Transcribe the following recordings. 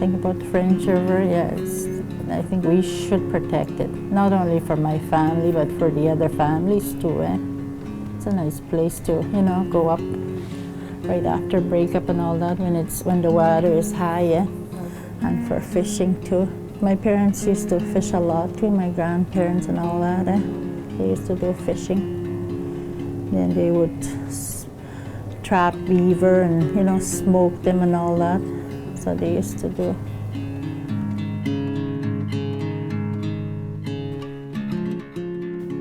think about the French River, yes, I think we should protect it. Not only for my family, but for the other families too. It's a nice place to, go up right after breakup and all that when the water is high, and for fishing too. My parents used to fish a lot too, my grandparents and all that. They used to do fishing. Then they would trap beaver and, smoke them and all that. So they used to do.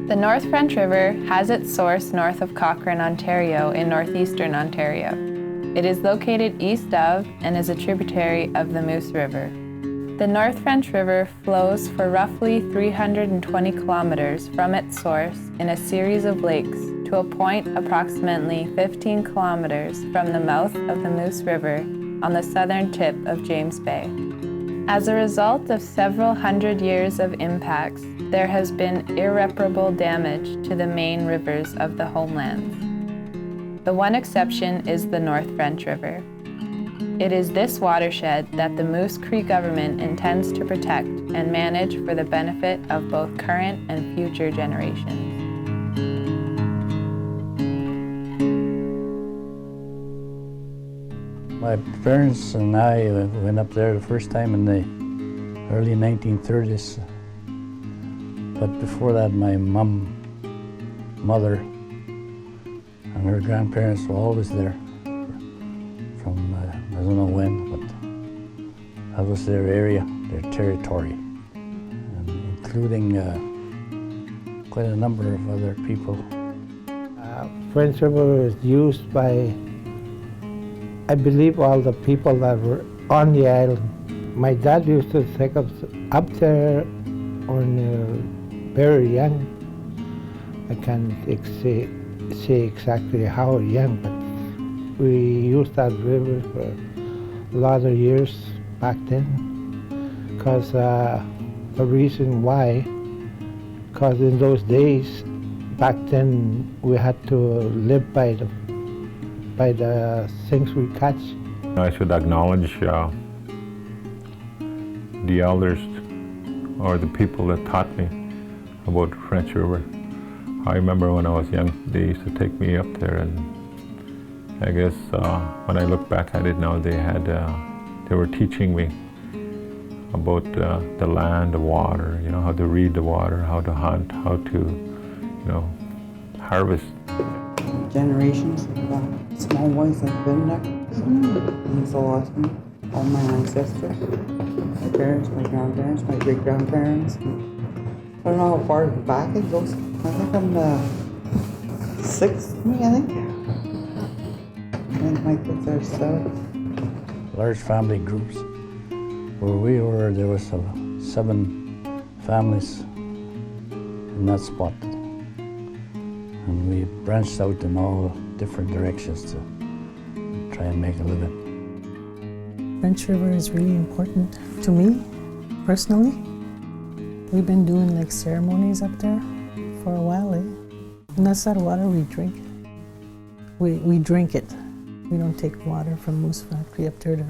The North French River has its source north of Cochrane, Ontario, in northeastern Ontario. It is located east of and is a tributary of the Moose River. The North French River flows for roughly 320 kilometers from its source in a series of lakes to a point approximately 15 kilometers from the mouth of the Moose River on the southern tip of James Bay. As a result of several hundred years of impacts, there has been irreparable damage to the main rivers of the homelands. The one exception is the North French River. It is this watershed that the Moose Cree government intends to protect and manage for the benefit of both current and future generations. My parents and I went up there the first time in the early 1930s. But before that, my mother, and her grandparents were always there from, I don't know when, but that was their area, their territory, and including quite a number of other people. French River is used by, I believe, all the people that were on the island. My dad used to take us up there when very young. I can't say exactly how young, but we used that river for a lot of years back then. Because the reason why, because in those days, back then, we had to live by the things we catch. I should acknowledge the elders or the people that taught me about the French River. I remember when I was young, they used to take me up there, and I guess when I look back at it now, they were teaching me about the land, the water, how to read the water, how to hunt, how to, harvest. Generations of small boys that have been there. And it's so awesome. All my ancestors, my parents, my grandparents, my great-grandparents. I don't know how far back it goes. I think I'm the sixth, I think. And my kids are 7. Large family groups. Where we were, there was 7 families in that spot. And we branched out in all different directions to try and make a living. French River is really important to me, personally. We've been doing like ceremonies up there for a while, And that's that water we drink. We drink it. We don't take water from Moose Factory up there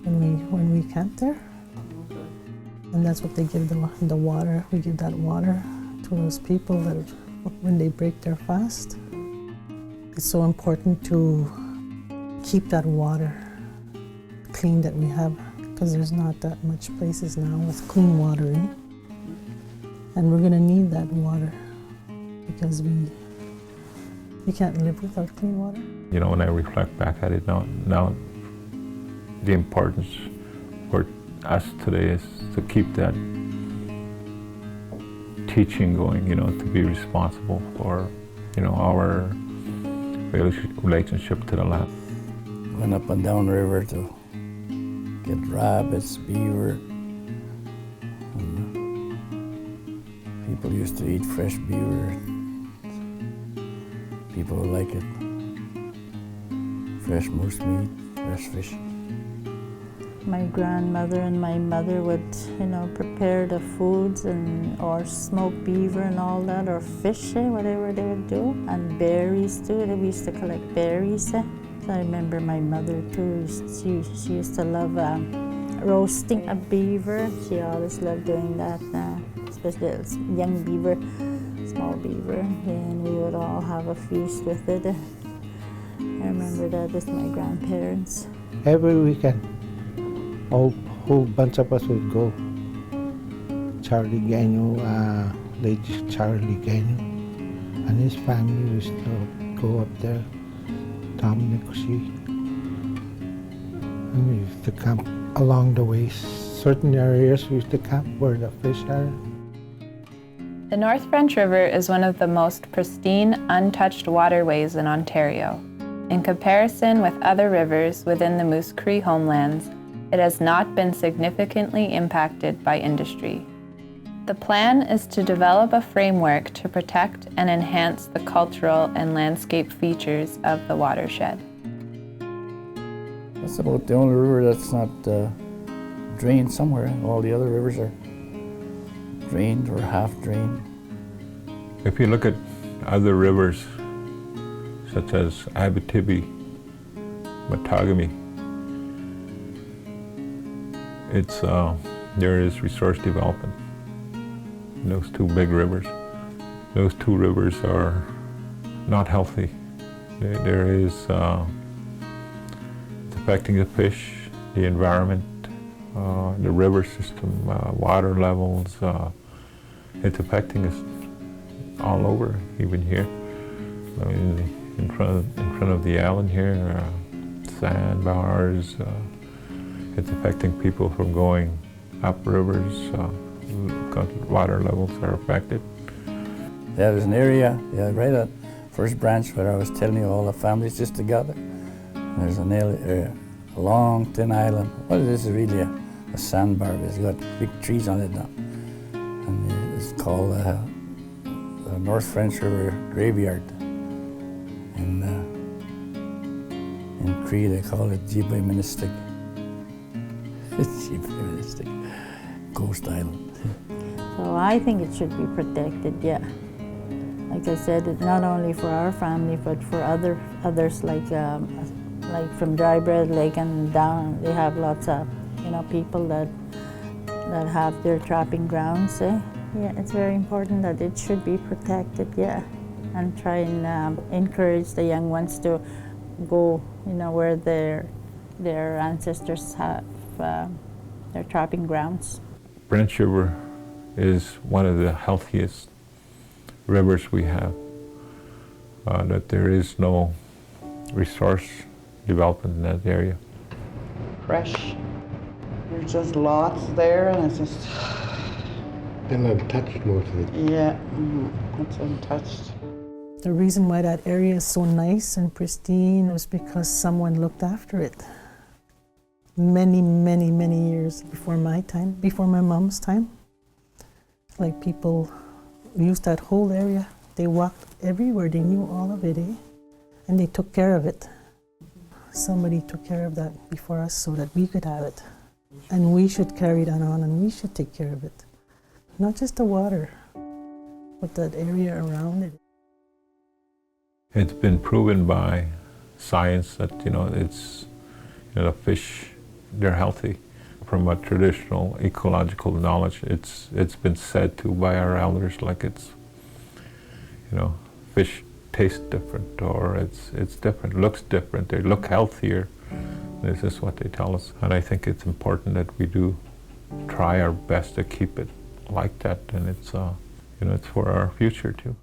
when we camp there. And that's what they give the water. We give that water to those people that when they break their fast. It's so important to keep that water clean that we have, because there's not that much places now with clean water in. And we're gonna need that water because we can't live without clean water. When I reflect back at it now the importance for us today is to keep that teaching going, to be responsible for, our relationship to the land. Went up and down the river to get rabbits, beaver. And people used to eat fresh beaver. People like it. Fresh moose meat, fresh fish. My grandmother and my mother would, prepare the foods or smoke beaver and all that, or fish, whatever they would do. And berries too, we used to collect berries. So I remember my mother too, she used to love roasting a beaver. She always loved doing that, especially as young beaver, small beaver. And we would all have a feast with it. I remember that with my grandparents. Every weekend, whole bunch of us would go. Charlie Gagnon, late Charlie Gagnon, and his family used to go up there. Tom Nicoshi. And we used to camp along the way. Certain areas we used to camp where the fish are. The North French River is one of the most pristine, untouched waterways in Ontario. In comparison with other rivers within the Moose Cree Homelands, it has not been significantly impacted by industry. The plan is to develop a framework to protect and enhance the cultural and landscape features of the watershed. That's about the only river that's not drained somewhere. All the other rivers are drained or half drained. If you look at other rivers, such as Abitibi, Matagami, there is resource development in those two big rivers. Those two rivers are not healthy. There is it's affecting the fish, the environment, the river system, water levels. It's affecting us all over, even here. I mean, in front of the island here, sandbars. It's affecting people from going up rivers. Water levels are affected. Yeah, there's an area, right at First Branch where I was telling you all the families just together. There's an area, a long, thin island. Well, this is really a sandbar. It's got big trees on it now. And it's called the North French River Graveyard. In Cree, they call it Jibai Ministik. Jibai Ministik, Ghost Island. So I think it should be protected, yeah. Like I said, not only for our family, but for others like from Dry Bread Lake and down. They have lots of people that have their trapping grounds. Yeah, it's very important that it should be protected, yeah, and try and encourage the young ones to go, where their ancestors have their trapping grounds. French River is one of the healthiest rivers we have. That there is no resource development in that area. Fresh. There's just lots there, and it's just... And untouched, most of it. Yeah, it's untouched. The reason why that area is so nice and pristine was because someone looked after it. Many, many, many years before my time, before my mom's time. Like people used that whole area. They walked everywhere, they knew all of it, and they took care of it. Somebody took care of that before us so that we could have it. And we should carry that on and we should take care of it. Not just the water, but that area around it. It's been proven by science that the fish, they're healthy. From a traditional ecological knowledge, it's been said to by our elders, like fish taste different, or it's different, looks different, they look healthier. This is what they tell us, and I think it's important that we do try our best to keep it like that, and it's for our future too.